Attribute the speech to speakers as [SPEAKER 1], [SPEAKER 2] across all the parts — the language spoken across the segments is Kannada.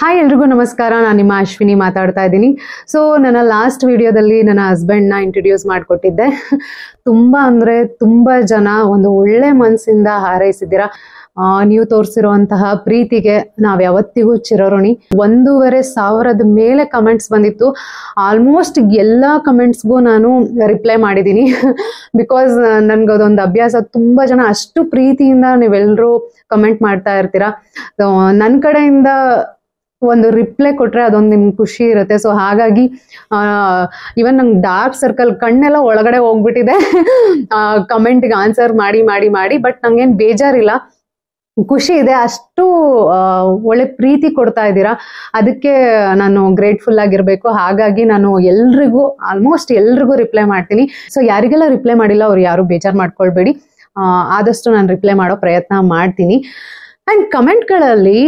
[SPEAKER 1] ಹಾಯ್ ಎಲ್ರಿಗೂ ನಮಸ್ಕಾರ. ನಾನು ನಿಮ್ಮ ಅಶ್ವಿನಿ ಮಾತಾಡ್ತಾ ಇದ್ದೀನಿ. ಸೊ ನನ್ನ ಲಾಸ್ಟ್ ವಿಡಿಯೋದಲ್ಲಿ ನನ್ನ ಹಸ್ಬೆಂಡ್ನ ಇಂಟ್ರೊಡ್ಯೂಸ್ ಮಾಡಿಕೊಟ್ಟಿದ್ದೆ. ತುಂಬ ಜನ ಒಂದು ಒಳ್ಳೆ ಮನಸ್ಸಿಂದ ಹಾರೈಸಿದ್ದೀರಾ. ನೀವು ತೋರಿಸಿರುವಂತಹ ಪ್ರೀತಿಗೆ ನಾವು ಯಾವತ್ತಿಗೂ ಚಿರಋಣಿ. 1,500 ಮೇಲೆ ಕಮೆಂಟ್ಸ್ ಬಂದಿತ್ತು. ಆಲ್ಮೋಸ್ಟ್ ಎಲ್ಲ ಕಮೆಂಟ್ಸ್ಗೂ ನಾನು ರಿಪ್ಲೈ ಮಾಡಿದ್ದೀನಿ. ಬಿಕಾಸ್ ನನ್ಗೆ ಅದೊಂದು ಅಭ್ಯಾಸ. ತುಂಬ ಜನ ಅಷ್ಟು ಪ್ರೀತಿಯಿಂದ ನೀವೆಲ್ಲರೂ ಕಮೆಂಟ್ ಮಾಡ್ತಾ ಇರ್ತೀರಾ. ನನ್ನ ಕಡೆಯಿಂದ ಒಂದು ರಿಪ್ಲೈ ಕೊಟ್ರೆ ಅದೊಂದು ನಿಮ್ಗೆ ಖುಷಿ ಇರುತ್ತೆ. ಸೊ ಹಾಗಾಗಿ ಇವನ್ ನಂಗೆ ಡಾರ್ಕ್ ಸರ್ಕಲ್ ಕಣ್ಣೆಲ್ಲ ಒಳಗಡೆ ಹೋಗ್ಬಿಟ್ಟಿದೆ ಕಮೆಂಟ್ಗೆ ಆನ್ಸರ್ ಮಾಡಿ ಮಾಡಿ ಮಾಡಿ. ಬಟ್ ನಂಗೇನು ಬೇಜಾರಿಲ್ಲ, ಖುಷಿ ಇದೆ. ಅಷ್ಟು ಒಳ್ಳೆ ಪ್ರೀತಿ ಕೊಡ್ತಾ ಇದ್ದೀರಾ, ಅದಕ್ಕೆ ನಾನು ಗ್ರೇಟ್ಫುಲ್ ಆಗಿರ್ಬೇಕು. ಹಾಗಾಗಿ ನಾನು ಆಲ್ಮೋಸ್ಟ್ ಎಲ್ರಿಗೂ ರಿಪ್ಲೈ ಮಾಡ್ತೀನಿ. ಸೊ ಯಾರಿಗೆಲ್ಲ ರಿಪ್ಲೈ ಮಾಡಿಲ್ಲ ಅವ್ರು ಯಾರು ಬೇಜಾರು ಮಾಡ್ಕೊಳ್ಬೇಡಿ. ಆದಷ್ಟು ನಾನು ರಿಪ್ಲೈ ಮಾಡೋ ಪ್ರಯತ್ನ ಮಾಡ್ತೀನಿ. ಅಂಡ್ ಕಮೆಂಟ್ಗಳಲ್ಲಿ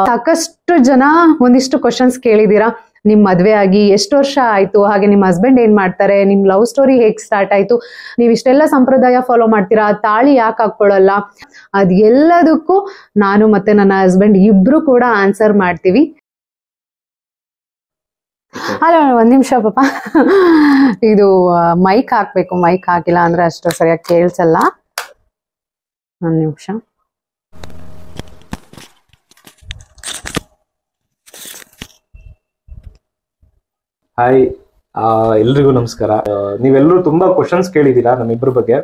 [SPEAKER 1] ಸಾಕಷ್ಟು ಜನ ಒಂದಿಷ್ಟು ಕ್ವಶನ್ಸ್ ಕೇಳಿದೀರಾ. ನಿಮ್ ಮದ್ವೆ ಆಗಿ ಎಷ್ಟು ವರ್ಷ ಆಯ್ತು, ಹಾಗೆ ನಿಮ್ಮ ಹಸ್ಬೆಂಡ್ ಏನ್ ಮಾಡ್ತಾರೆ, ನಿಮ್ ಲವ್ ಸ್ಟೋರಿ ಹೇಗ್ ಸ್ಟಾರ್ಟ್ ಆಯ್ತು, ನೀವ್ ಇಷ್ಟೆಲ್ಲ ಸಂಪ್ರದಾಯ ಫಾಲೋ ಮಾಡ್ತೀರಾ, ತಾಳಿ ಯಾಕೆ ಹಾಕೊಳ್ಳಲ್ಲ, ಅದ್ ಎಲ್ಲದಕ್ಕೂ ನಾನು ಮತ್ತೆ ನನ್ನ ಹಸ್ಬೆಂಡ್ ಇಬ್ರು ಕೂಡ ಆನ್ಸರ್ ಮಾಡ್ತೀವಿ. ಅಲ್ಲ ಒಂದ್ ನಿಮಿಷ ಪಾಪ, ಇದು ಮೈಕ್ ಹಾಕ್ಬೇಕು. ಮೈಕ್ ಹಾಕಿಲ್ಲ ಅಂದ್ರೆ ಅಷ್ಟು ಸರಿಯಾಗಿ ಕೇಳ್ಸಲ್ಲ. ಒಂದ್ ನಿಮಿಷ.
[SPEAKER 2] ಹಾಯ್, ಎಲ್ರಿಗೂ ನಮಸ್ಕಾರ. ನೀವೆಲ್ಲರೂ ತುಂಬಾ ಕ್ವಶನ್ಸ್ ಕೇಳಿದೀರಾ ನಮ್ಮಿಬ್ರ ಬಗ್ಗೆ.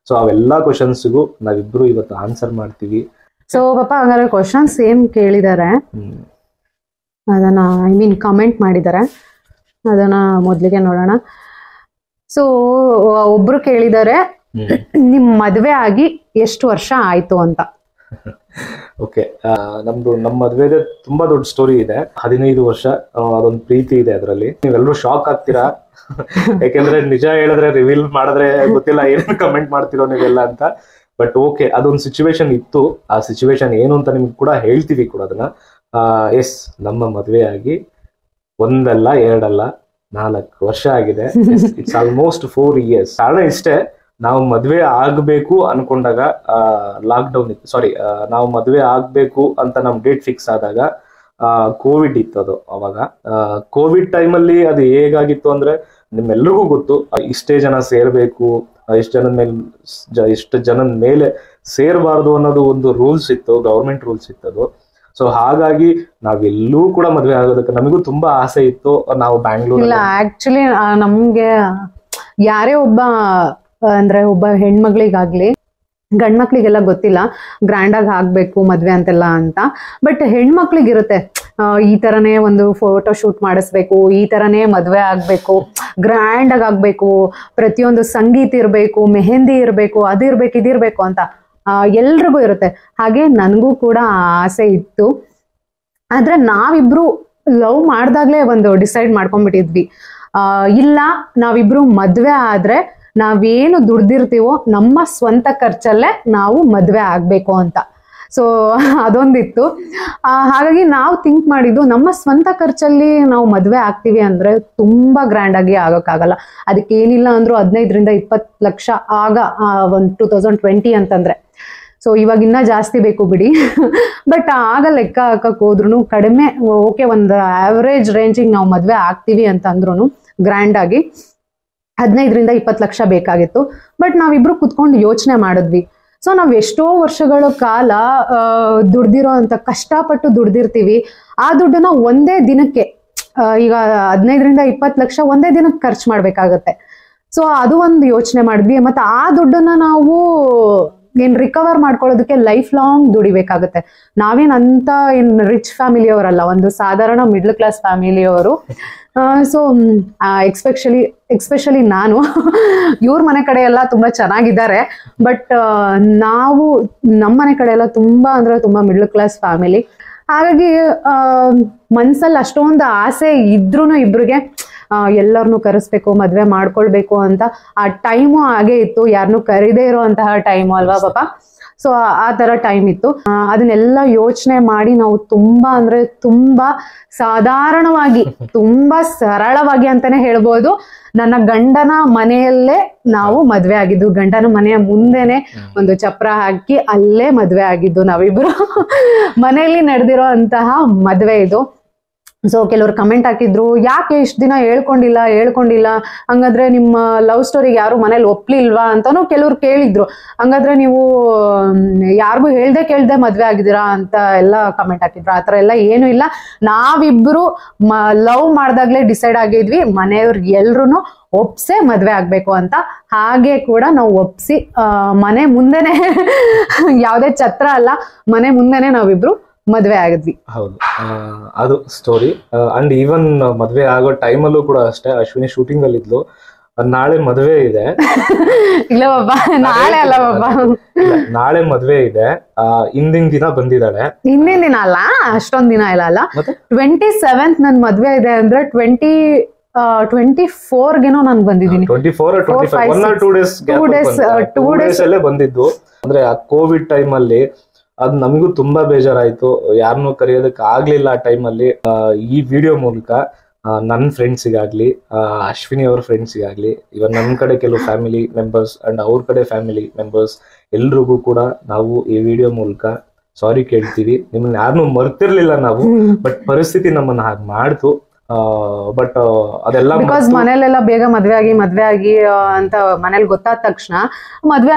[SPEAKER 2] ಸೊ ಅವೆಲ್ಲ ಕ್ವಶನ್ಸ್ಗೂ ನಾವಿಬ್ರು ಇವತ್ತು ಆನ್ಸರ್ ಮಾಡ್ತೀವಿ.
[SPEAKER 1] ಸೊ ಪಾಪ ಹಾಗಾದ್ರೆ ಕ್ವಶನ್ಸ್ ಏನ್ ಕೇಳಿದಾರೆ ಅದನ್ನ ಕಮೆಂಟ್ ಮಾಡಿದ್ದಾರೆ, ಅದನ್ನ ಮೊದ್ಲಿಗೆ ನೋಡೋಣ. ಸೊ ಒಬ್ರು ಕೇಳಿದ್ದಾರೆ, ನಿಮ್ ಮದ್ವೆ ಆಗಿ ಎಷ್ಟು ವರ್ಷ ಆಯ್ತು ಅಂತ.
[SPEAKER 2] ಓಕೆ, ನಮ್ಮ ಮದ್ವೆದೆ ತುಂಬಾ ದೊಡ್ಡ ಸ್ಟೋರಿ ಇದೆ. 15 ವರ್ಷ ಅದೊಂದು ಪ್ರೀತಿ ಇದೆ ಅದರಲ್ಲಿ. ನೀವೆಲ್ಲರೂ ಶಾಕ್ ಆಗ್ತೀರಾ, ಯಾಕೆಂದ್ರೆ ನಿಜ ಹೇಳಿದ್ರೆ ರಿವೀಲ್ ಮಾಡಿದ್ರೆ ಗೊತ್ತಿಲ್ಲ ಏನೇನು ಕಮೆಂಟ್ ಮಾಡ್ತಿರೋ ನೀವೆಲ್ಲ ಅಂತ. ಬಟ್ ಓಕೆ, ಅದೊಂದು ಸಿಚುವೇಶನ್ ಇತ್ತು. ಆ ಸಿಚುವೇಶನ್ ಏನು ಅಂತ ನಿಮ್ಗೆ ಕೂಡ ಹೇಳ್ತೀವಿ ಕೂಡ ಅದನ್ನ. ಎಸ್, ನಮ್ಮ ಮದ್ವೆ ಆಗಿ 1 ಅಲ್ಲ 2 ಅಲ್ಲ 4 ವರ್ಷ ಆಗಿದೆ. It's almost 4 years. ಕಾರಣ ಇಷ್ಟೇ, ನಾವು ಮದ್ವೆ ಆಗ್ಬೇಕು ಅನ್ಕೊಂಡಾಗ ಲಾಕ್ಡೌನ್ ಇತ್ತು. ಸಾರಿ, ನಾವು ಮದ್ವೆ ಆಗ್ಬೇಕು ಅಂತ ನಮ್ ಡೇಟ್ ಫಿಕ್ಸ್ ಆದಾಗ ಕೋವಿಡ್ ಇತ್ತು. ಅದು ಅವಾಗ ಕೋವಿಡ್ ಟೈಮಲ್ಲಿ ಅದು ಹೇಗಾಗಿತ್ತು ಅಂದ್ರೆ ನಿಮ್ಮೆಲ್ರಿಗೂ ಗೊತ್ತು. ಇಷ್ಟೇ ಜನ ಸೇರ್ಬೇಕು, ಇಷ್ಟು ಜನದ ಮೇಲೆ ಸೇರ್ಬಾರ್ದು ಅನ್ನೋದು ಒಂದು ರೂಲ್ಸ್ ಇತ್ತು, ಗವರ್ಮೆಂಟ್ ರೂಲ್ಸ್ ಇತ್ತು ಅದು. ಸೊ ಹಾಗಾಗಿ ನಾವೆಲ್ಲೂ ಕೂಡ ಮದ್ವೆ ಆಗೋದಕ್ಕೆ ನಮಗೂ ತುಂಬಾ ಆಸೆ ಇತ್ತು. ನಾವು ಬ್ಯಾಂಗ್ಳೂರ್
[SPEAKER 1] ಆಕ್ಚುಲಿ ನಮ್ಗೆ ಯಾರೇ ಒಬ್ಬ ಹೆಣ್ಮಕ್ಳಿಗಾಗ್ಲಿ ಗಂಡ್ಮಕ್ಳಿಗೆಲ್ಲ ಗೊತ್ತಿಲ್ಲ ಗ್ರ್ಯಾಂಡ್ ಆಗಿ ಆಗ್ಬೇಕು ಮದ್ವೆ ಅಂತೆಲ್ಲ ಅಂತ. ಬಟ್ ಹೆಣ್ಮಕ್ಳಿಗಿರುತ್ತೆ, ಈ ತರನೇ ಒಂದು ಫೋಟೋ ಶೂಟ್ ಮಾಡಿಸ್ಬೇಕು, ಈ ತರನೇ ಮದ್ವೆ ಆಗ್ಬೇಕು, ಗ್ರ್ಯಾಂಡ್ ಆಗಿ ಆಗ್ಬೇಕು, ಪ್ರತಿಯೊಂದು ಸಂಗೀತ ಇರ್ಬೇಕು, ಮೆಹಂದಿ ಇರ್ಬೇಕು, ಅದಿರ್ಬೇಕು ಇದಿರ್ಬೇಕು ಅಂತ ಎಲ್ರಿಗೂ ಇರುತ್ತೆ. ಹಾಗೆ ನನಗೂ ಕೂಡ ಆಸೆ ಇತ್ತು. ಆದ್ರೆ ನಾವಿಬ್ರು ಲವ್ ಮಾಡ್ದಾಗ್ಲೇ ಒಂದು ಡಿಸೈಡ್ ಮಾಡ್ಕೊಂಡ್ಬಿಟ್ಟಿದ್ವಿ, ಇಲ್ಲ ನಾವಿಬ್ರು ಮದ್ವೆ ಆದ್ರೆ ನಾವೇನು ದುಡ್ದಿರ್ತೀವೋ ನಮ್ಮ ಸ್ವಂತ ಖರ್ಚಲ್ಲೇ ನಾವು ಮದ್ವೆ ಆಗ್ಬೇಕು ಅಂತ. ಸೊ ಅದೊಂದಿತ್ತು. ಹಾಗಾಗಿ ನಾವು ಥಿಂಕ್ ಮಾಡಿದ್ದು, ನಮ್ಮ ಸ್ವಂತ ಖರ್ಚಲ್ಲಿ ನಾವು ಮದ್ವೆ ಆಗ್ತೀವಿ ಅಂದ್ರೆ ತುಂಬಾ ಗ್ರ್ಯಾಂಡ್ ಆಗಿ ಆಗೋಕ್ಕಾಗಲ್ಲ. ಅದಕ್ಕೆ ಏನಿಲ್ಲ ಅಂದ್ರೂ 15-20 ಲಕ್ಷ ಆಗ 2020 ಅಂತಂದ್ರೆ. ಸೊ ಇವಾಗ ಇನ್ನ ಜಾಸ್ತಿ ಬೇಕು ಬಿಡಿ. ಬಟ್ ಆಗ ಲೆಕ್ಕ ಹಾಕಕ್ ಹೋದ್ರು ಕಡಿಮೆ, ಓಕೆ ಒಂದು ಆವರೇಜ್ ರೇಂಜಿಗೆ ನಾವು ಮದ್ವೆ ಆಗ್ತೀವಿ ಅಂತ ಅಂದ್ರೂ ಗ್ರ್ಯಾಂಡ್ ಆಗಿ 15-20 ಲಕ್ಷ ಬೇಕಾಗಿತ್ತು. ಬಟ್ ನಾವಿಬ್ರು ಕುತ್ಕೊಂಡು ಯೋಚನೆ ಮಾಡಿದ್ವಿ. ಸೊ ನಾವ್ ಎಷ್ಟೋ ವರ್ಷಗಳ ಕಾಲ ದುಡ್ದಿರೋ ಅಂತ, ಕಷ್ಟಪಟ್ಟು ದುಡ್ದಿರ್ತೀವಿ. ಆ ದುಡ್ಡನ್ನ ಒಂದೇ ದಿನಕ್ಕೆ, ಈಗ 15-20 ಲಕ್ಷ ಒಂದೇ ದಿನಕ್ಕೆ ಖರ್ಚು ಮಾಡ್ಬೇಕಾಗತ್ತೆ. ಸೊ ಅದು ಒಂದು ಯೋಚನೆ ಮಾಡಿದ್ವಿ. ಮತ್ತೆ ಆ ದುಡ್ಡನ್ನ ನಾವು ರಿಕವರ್ ಮಾಡ್ಕೊಳ್ಳೋದಕ್ಕೆ ಲೈಫ್ ಲಾಂಗ್ ದುಡಿಬೇಕಾಗತ್ತೆ. ನಾವೇನಂತ ರಿಚ್ ಫ್ಯಾಮಿಲಿಯವರಲ್ಲ, ಒಂದು ಸಾಧಾರಣ ಮಿಡ್ಲ್ ಕ್ಲಾಸ್ ಫ್ಯಾಮಿಲಿಯವರು. ಸೊ ಎಕ್ಸ್ಪೆಷಲಿ ನಾನು, ಇವ್ರ ಮನೆ ಕಡೆ ಎಲ್ಲ ತುಂಬಾ ಚೆನ್ನಾಗಿದ್ದಾರೆ. ಬಟ್ ನಮ್ಮ ಮನೆ ಕಡೆ ಎಲ್ಲ ತುಂಬಾ ಮಿಡ್ಲ್ ಕ್ಲಾಸ್ ಫ್ಯಾಮಿಲಿ. ಹಾಗಾಗಿ ಮನ್ಸಲ್ಲಿ ಅಷ್ಟೊಂದು ಆಸೆ ಇದ್ರೂ ಇಬ್ರಿಗೆ ಎಲ್ಲರನ್ನೂ ಕರೆಸ್ಬೇಕು, ಮದ್ವೆ ಮಾಡ್ಕೊಳ್ಬೇಕು ಅಂತ. ಆ ಟೈಮು ಹಾಗೆ ಇತ್ತು, ಯಾರನ್ನೂ ಕರೀದೇ ಇರೋಂತಹ ಟೈಮು ಅಲ್ವಾ ಪಾಪ. ಸೊ ಆ ತರ ಟೈಮ್ ಇತ್ತು. ಅದನ್ನೆಲ್ಲ ಯೋಚನೆ ಮಾಡಿ ನಾವು ತುಂಬಾ ಸಾಧಾರಣವಾಗಿ, ತುಂಬಾ ಸರಳವಾಗಿ ಅಂತಾನೆ ಹೇಳ್ಬೋದು, ನನ್ನ ಗಂಡನ ಮನೆಯಲ್ಲೇ ನಾವು ಮದ್ವೆ ಆಗಿದ್ದು. ಗಂಡನ ಮನೆಯ ಮುಂದೆನೆ ಒಂದು ಚಪ್ರ ಹಾಕಿ ಅಲ್ಲೇ ಮದ್ವೆ ಆಗಿದ್ದು ನಾವಿಬ್ರು. ಮನೆಯಲ್ಲಿ ನಡೆದಿರೋ ಅಂತಹ ಮದ್ವೆ ಇದು. ಸೊ ಕೆಲವರು ಕಮೆಂಟ್ ಹಾಕಿದ್ರು, ಯಾಕೆ ಇಷ್ಟು ದಿನ ಹೇಳ್ಕೊಂಡಿಲ್ಲ ಹಂಗಾದ್ರೆ ನಿಮ್ಮ ಲವ್ ಸ್ಟೋರಿಗೆ ಯಾರು ಮನೇಲಿ ಒಪ್ಲಿಲ್ವಾ ಅಂತಾನು ಕೆಲವ್ರು ಕೇಳಿದ್ರು. ಹಂಗಾದ್ರೆ ನೀವು ಯಾರಿಗೂ ಕೇಳ್ದೆ ಮದ್ವೆ ಆಗಿದ್ದೀರಾ ಅಂತ ಎಲ್ಲ ಕಮೆಂಟ್ ಹಾಕಿದ್ರು. ಆತರ ಎಲ್ಲ ಏನು ಇಲ್ಲ. ನಾವಿಬ್ರು ಲವ್ ಮಾಡ್ದಾಗ್ಲೇ ಡಿಸೈಡ್ ಆಗಿದ್ವಿ ಮನೆಯವ್ರ ಎಲ್ರು ಒಪ್ಸೆ ಮದ್ವೆ ಆಗ್ಬೇಕು ಅಂತ. ಹಾಗೆ ಕೂಡ ನಾವು ಒಪ್ಸಿ ಮನೆ ಮುಂದೆನೆ ಯಾವ್ದೇ ಛತ್ರ ಅಲ್ಲ, ಮನೆ ಮುಂದೆನೆ ನಾವಿಬ್ರು ಮದ್ವೆ ಆಗಿದ್ವಿ.
[SPEAKER 2] ಹೌದು, ಅದು ಸ್ಟೋರಿ. ಅಂಡ್ ಈವನ್ ಮದ್ವೆ ಆಗೋ ಟೈಮಲ್ಲೂ ಕೂಡ ಅಷ್ಟೇ, ಅಶ್ವಿನಿ ಶೂಟಿಂಗ್ ಅಲ್ಲಿ ಇದ್ಲು. ನಾಳೆ ಮದ್ವೆ ಇದೆ.
[SPEAKER 1] ಇಲ್ಲ ಬಾಬಾ, ನಾಳೆ ಅಲ್ಲ ಬಾಬಾ,
[SPEAKER 2] ನಾಳೆ ಮದ್ವೆ ಇದೆ. ಹಿಂದಿನ ದಿನ ಬಂದಿದ್ದಾಳೆ.
[SPEAKER 1] ಹಿಂದಿನ ದಿನ ಅಲ್ಲ, ಅಷ್ಟೊಂದ್ ದಿನ ಇಲ್ಲ ಅಲ್ಲ. 27th ನನ್ ಮದ್ವೆ ಇದೆ ಅಂದ್ರೆ 24ಗೆನೋ ನಾನು ಬಂದಿದ್ದೀನಿ.
[SPEAKER 2] 24 or 25 1 or 2 days ಅಲ್ಲೇ ಬಂದಿದ್ದು. ಅಂದ್ರೆ ಆ ಕೋವಿಡ್ ಟೈಮ್ ಅಲ್ಲಿ ಅದ್ ನಮಗೂ ತುಂಬಾ ಬೇಜಾರಾಯ್ತು. ಯಾರನ್ನೂ ಕರೆಯೋದಕ್ಕೆ ಆಗ್ಲಿಲ್ಲ ಆ ಟೈಮಲ್ಲಿ. ಈ ವಿಡಿಯೋ ಮೂಲಕ ನನ್ನ ಫ್ರೆಂಡ್ಸಿಗಾಗ್ಲಿ, ಅಶ್ವಿನಿ ಅವ್ರ ಫ್ರೆಂಡ್ಸಿಗಾಗ್ಲಿ, ಇವನ್ ನನ್ನ ಕಡೆ ಕೆಲವು ಫ್ಯಾಮಿಲಿ ಮೆಂಬರ್ಸ್ ಅಂಡ್ ಅವ್ರ ಕಡೆ ಫ್ಯಾಮಿಲಿ ಮೆಂಬರ್ಸ್ ಎಲ್ರಿಗೂ ಕೂಡ ನಾವು ಈ ವಿಡಿಯೋ ಮೂಲಕ ಸಾರಿ ಕೇಳ್ತೀವಿ. ನಿಮ್ಮನ್ನ ಯಾರನ್ನೂ ಮರ್ತಿರ್ಲಿಲ್ಲ ನಾವು, ಬಟ್ ಪರಿಸ್ಥಿತಿ ನಮ್ಮನ್ನ ಹಾಗೆ ಮಾಡ್ತು. ಬಟ್ ಅದೆಲ್ಲ
[SPEAKER 1] ಬಿಕಾಸ್ ಮನೇಲೆಲ್ಲ ಬೇಗ ಮದ್ವೆ ಆಗಿ ಅಂತ ಮನೇಲಿ ಗೊತ್ತಾದ ತಕ್ಷಣ ಮದ್ವೆ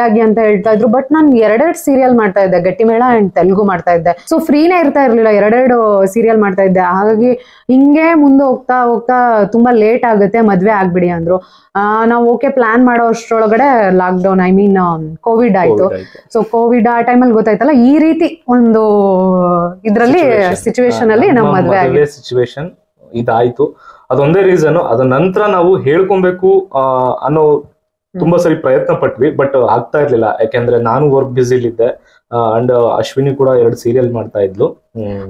[SPEAKER 1] ಆಗಿ ಅಂತ ಹೇಳ್ತಾ ಇದ್ರು. ಬಟ್ ನಾನು 2 ಸೀರಿಯಲ್ ಮಾಡ್ತಾ ಇದ್ದೆ, ಗಟ್ಟಿಮೇಳ ಅಂಡ್ ತೆಲುಗು ಮಾಡ್ತಾ ಇದ್ದೆ. ಸೊ ಫ್ರೀನೇ ಇರ್ತಾ ಇರ್ಲಿಲ್ಲ, 2 ಸೀರಿಯಲ್ ಮಾಡ್ತಾ ಇದ್ದೆ. ಹಾಗಾಗಿ ಹಿಂಗೆ ಮುಂದೆ ಹೋಗ್ತಾ ತುಂಬಾ ಲೇಟ್ ಆಗುತ್ತೆ, ಮದ್ವೆ ಆಗ್ಬಿಡಿ ಅಂದ್ರು. ನಾವು ಓಕೆ ಪ್ಲಾನ್ ಮಾಡೋ ಅಷ್ಟ್ರೊಳಗಡೆ ಲಾಕ್ಡೌನ್, ಐ ಮೀನ್ ಕೋವಿಡ್ ಆಯ್ತು. ಸೊ ಕೋವಿಡ್ ಆ ಟೈಮಲ್ಲಿ ಗೊತ್ತಾಯ್ತಲ್ಲ, ಈ ರೀತಿ ಒಂದು ಇದ್ರಲ್ಲಿ ಸಿಚುವೇಶನ್ ಅಲ್ಲಿ ನಾವು ಮದ್ವೆ ಆಗಿ
[SPEAKER 2] ಸಿಚುವೇಶನ್ ಇದಾಯ್ತು. ಅದೊಂದೇ ರೀಸನ್. ಅದ ನಂತರ ನಾವು ಹೇಳ್ಕೊಬೇಕು ಅನ್ನೋ ತುಂಬಾ ಸರಿ ಪ್ರಯತ್ನ ಪಟ್ವಿ, ಬಟ್ ಆಗ್ತಾ ಇರ್ಲಿಲ್ಲ. ಯಾಕೆಂದ್ರೆ ನಾನು ವರ್ಕ್ ಬ್ಯುಸಿಲಿದ್ದೆ ಅಂಡ್ ಅಶ್ವಿನಿ ಕೂಡ 2 ಸೀರಿಯಲ್ ಮಾಡ್ತಾ ಇದ್ಲು.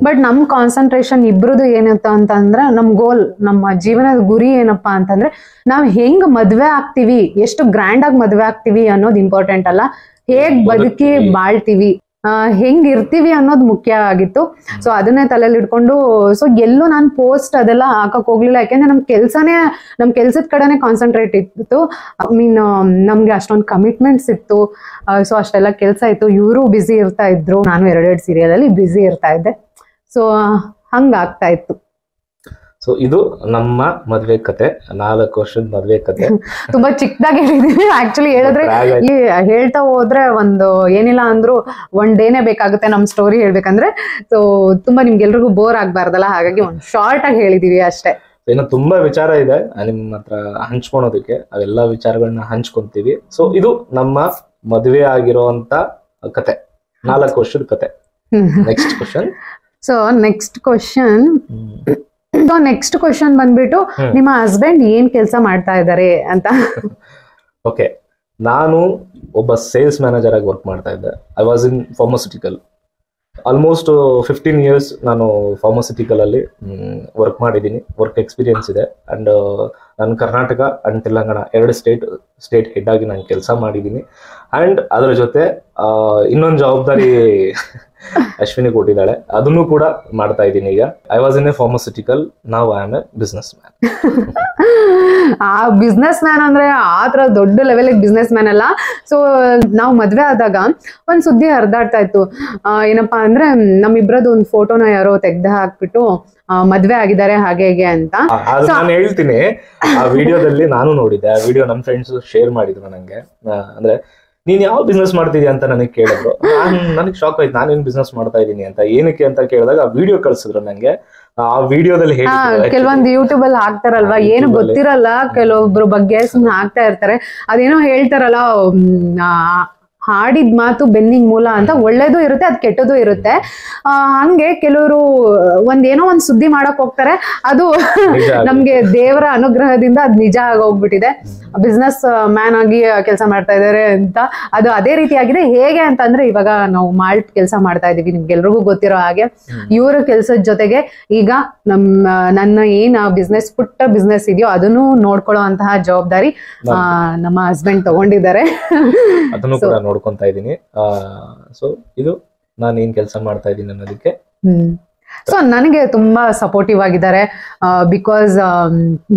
[SPEAKER 1] ಬಟ್ ನಮ್ ಕಾನ್ಸಂಟ್ರೇಷನ್ ಇಬ್ರದು ಏನಂತ ಅಂತಂದ್ರೆ, ನಮ್ ಗೋಲ್, ನಮ್ಮ ಜೀವನದ ಗುರಿ ಏನಪ್ಪಾ ಅಂತಂದ್ರೆ, ನಾವ್ ಹೆಂಗ್ ಮದ್ವೆ ಆಗ್ತೀವಿ, ಎಷ್ಟು ಗ್ರ್ಯಾಂಡ್ ಆಗಿ ಮದ್ವೆ ಆಗ್ತೀವಿ ಅನ್ನೋದು ಇಂಪಾರ್ಟೆಂಟ್ ಅಲ್ಲ, ಹೇಗ್ ಬದುಕಿ ಬಾಳ್ತೀವಿ, ಹೆಂಗ್ ಇರ್ತೀವಿ ಅನ್ನೋದು ಮುಖ್ಯ ಆಗಿತ್ತು. ಸೊ ಅದನ್ನೇ ತಲೆಯಲ್ಲಿ ಇಟ್ಕೊಂಡು ಸೊ ಎಲ್ಲೂ ನಾನು ಪೋಸ್ಟ್ ಅದೆಲ್ಲ ಹಾಕಕ್ ಹೋಗ್ಲಿಲ್ಲ. ಯಾಕೆಂದ್ರೆ ನಮ್ ಕೆಲ್ಸದ ಕಡೆನೆ ಕಾನ್ಸಂಟ್ರೇಟ್ ಇತ್ತು. ಐ ಮೀನ್ ನಮ್ಗೆ ಅಷ್ಟೊಂದು ಕಮಿಟ್ಮೆಂಟ್ಸ್ ಇತ್ತು. ಸೊ ಅಷ್ಟೆಲ್ಲ ಕೆಲ್ಸ ಇತ್ತು. ಇವರು ಬ್ಯುಸಿ ಇರ್ತಾ ಇದ್ರು, ನಾನು 2 ಸೀರಿಯಲ್ ಅಲ್ಲಿ ಬ್ಯುಸಿ ಇರ್ತಾ ಇದ್ದೆ. ಸೊ ಹಂಗ ಆಗ್ತಾ ಇತ್ತು.
[SPEAKER 2] ಸೊ ಇದು ನಮ್ಮ ಮದ್ವೆ ಕತೆ, 4 ವರ್ಷದ ಮದ್ವೆ ಕತೆ.
[SPEAKER 1] ತುಂಬಾ ಚಿಕ್ಕದಾಗಿ ಹೇಳಿದೀವಿ. ಆಕ್ಚುಲಿ ಹೇಳಿದ್ರೆ ಹೇಳ್ತಾ ಹೋದ್ರೆ ಒಂದು ಏನಿಲ್ಲ ಅಂದ್ರು 1 ಡೇನೇ ಬೇಕಾಗುತ್ತೆ ನಮ್ ಸ್ಟೋರಿ ಹೇಳ್ಬೇಕಂದ್ರೆ. ಸೊ ತುಂಬಾ ನಿಮ್ಗೆಲ್ರಿಗೂ ಬೋರ್ ಆಗ್ಬಾರ್ದಲ್ಲ, ಹಾಗಾಗಿ ಒಂದು ಶಾರ್ಟ್ ಆಗಿ ಹೇಳಿದೀವಿ ಅಷ್ಟೇ.
[SPEAKER 2] ಇನ್ನು ತುಂಬಾ ವಿಚಾರ ಇದೆ ನಿಮ್ ಹತ್ರ ಹಂಚ್ಕೊಳೋದಕ್ಕೆ, ಅದೆಲ್ಲ ವಿಚಾರಗಳನ್ನ ಹಂಚ್ಕೊಂತೀವಿ. ಸೊ ಇದು ನಮ್ಮ ಮದ್ವೆ ಆಗಿರೋಂತ ಕತೆ, 4 ವರ್ಷದ ಕತೆ. Next question.
[SPEAKER 1] So next question ಬಂದ್ಬಿಟ್ಟು, ನಿಮ್ಮ ಹಸ್ಬೆಂಡ್ ಏನ್ ಕೆಲಸ ಮಾಡ್ತಾ ಇದ್ದಾರೆ ಅಂತ.
[SPEAKER 2] ಓಕೆ, ನಾನು ಒಬ್ಬ ಸೇಲ್ಸ್ ಮ್ಯಾನೇಜರ್ ಆಗಿ ವರ್ಕ್ ಮಾಡ್ತಾ ಇದ್ದೆ. I was in pharmaceutical. Almost 15 years ನಾನು ಫಾರ್ಮಸ್ಯೂಟಿಕಲ್ ಅಲ್ಲಿ ವರ್ಕ್ ಮಾಡಿದ್ದೀನಿ. ವರ್ಕ್ ಎಕ್ಸ್ಪೀರಿಯನ್ಸ್ ಇದೆ. ಅಂಡ್ ನಾನು Karnataka and Telangana 2 state head ಆಗಿ ನಾನು ಕೆಲಸ ಮಾಡಿದ್ದೀನಿ. ಅಂಡ್ ಅದರ ಜೊತೆ ಇನ್ನೊಂದು ಜವಾಬ್ದಾರಿ ಅಶ್ವಿನಿ ಕೊಟ್ಟಿದ್ದಾಳೆ, ಅದನ್ನು ಕೂಡ ಮಾಡ್ತಾ ಇದ್ದೀನಿ ಈಗ. I was in a pharmaceutical, now I am A business man.
[SPEAKER 1] ಆ ಬಿಸ್ನೆಸ್ ಮ್ಯಾನ್ ಅಂದ್ರೆ ಆತರ ದೊಡ್ಡ ಲೆವೆಲ್ ಬಿಸ್ನೆಸ್ ಮ್ಯಾನ್ ಅಲ್ಲ. ಸೊ ನಾವು ಮದ್ವೆ ಆದಾಗ ಒಂದ್ ಸುದ್ದಿ ಹರಿದಾಡ್ತಾ ಇತ್ತು. ಏನಪ್ಪಾ ಅಂದ್ರೆ, ನಮ್ಮಿಬ್ರದ್ದು ಒಂದು ಫೋಟೋನ ಯಾರೋ ತೆಗ್ದು ಹಾಕ್ಬಿಟ್ಟು ಮದ್ವೆ ಆಗಿದ್ದಾರೆ ಹಾಗೆ ಹೇಗೆ ಅಂತ.
[SPEAKER 2] ನಾನು ಹೇಳ್ತೀನಿ, ಆ ವಿಡಿಯೋದಲ್ಲಿ ನಾನು ನೋಡಿದ್ದೆ. ಆ ವಿಡಿಯೋ ನನ್ನ ಫ್ರೆಂಡ್ಸ್ ಶೇರ್ ಮಾಡಿದ್ರು ನಂಗೆ. ಅಂದ್ರೆ ನೀನ್ ಯಾವ ಬಿಸ್ನೆಸ್ ಮಾಡ್ತಿದ್ಯಾ ಅಂತ ನನಗೆ ಕೇಳಿದ್ರು. ನನಗೆ ಶಾಕ್ ಆಯ್ತು, ನಾನೇನ್ ಬಿಸ್ನೆಸ್ ಮಾಡ್ತಾ ಇದ್ದೀನಿ ಅಂತ. ಏನಕ್ಕೆ ಅಂತ ಕೇಳಿದಾಗ ಆ ವಿಡಿಯೋ ಕಳ್ಸಿದ್ರು ನಂಗೆ. ಆ ವಿಡಿಯೋದಲ್ಲಿ
[SPEAKER 1] ಕೆಲವೊಂದು ಯೂಟ್ಯೂಬ್ ಅಲ್ಲಿ ಹಾಕ್ತಾರಲ್ವಾ, ಏನು ಗೊತ್ತಿರಲ್ಲ ಕೆಲವೊಬ್ರು ಬಗ್ಗೆ ಸುಮ್ನೆ ಹಾಕ್ತಾ ಇರ್ತಾರೆ. ಅದೇನೋ ಹೇಳ್ತಾರಲ್ಲ, ಹಾಡಿದ ಮಾತು ಬೆನ್ನಿಂಗ್ ಮೂಲ ಅಂತ. ಒಳ್ಳೇದು ಇರುತ್ತೆ, ಅದ್ ಕೆಟ್ಟದ್ದು ಇರುತ್ತೆ. ಹಂಗೆ ಕೆಲವರು ಏನೋ ಒಂದ್ ಸುದ್ದಿ ಮಾಡಕ್ ಹೋಗ್ತಾರೆ, ಅದು ನಮ್ಗೆ ದೇವರ ಅನುಗ್ರಹದಿಂದ ಅದ್ ನಿಜ ಆಗೋಗ್ಬಿಟ್ಟಿದೆ. ಬಿಸ್ನೆಸ್ ಮ್ಯಾನ್ ಆಗಿ ಕೆಲಸ ಮಾಡ್ತಾ ಇದಾರೆ ಅಂತ. ಅದು ಅದೇ ರೀತಿ ಆಗಿದೆ. ಹೇಗೆ ಅಂತಂದ್ರೆ, ಇವಾಗ ನಾವು ಮಾಲ್ಟ್ ಕೆಲಸ ಮಾಡ್ತಾ ಇದೀವಿ, ನಿಮ್ಗೆಲ್ರಿಗೂ ಗೊತ್ತಿರೋ ಹಾಗೆ. ಇವ್ರ ಕೆಲ್ಸದ ಜೊತೆಗೆ ಈಗ ನನ್ನ ಏನ್ ಬಿಸ್ನೆಸ್, ಪುಟ್ಟ ಬಿಸ್ನೆಸ್ ಇದೆಯೋ ಅದನ್ನು ನೋಡ್ಕೊಳ್ಳೋ ಅಂತಹ ಜವಾಬ್ದಾರಿ ನಮ್ಮ ಹಸ್ಬೆಂಡ್ ತಗೊಂಡಿದ್ದಾರೆ.
[SPEAKER 2] ಅದನ್ನು ಕೂಡ ನೋಡ್ಕೊಂತಾ ಇದ್ದೀನಿ. ಸೊ ಇದು ನಾನು ಏನ್ ಕೆಲಸ ಮಾಡ್ತಾ ಇದ್ದೀನಿ ಅನ್ನೋದಕ್ಕೆ.
[SPEAKER 1] ಸೊ ನನಗೆ ತುಂಬಾ ಸಪೋರ್ಟಿವ್ ಆಗಿದ್ದಾರೆ. ಬಿಕಾಸ್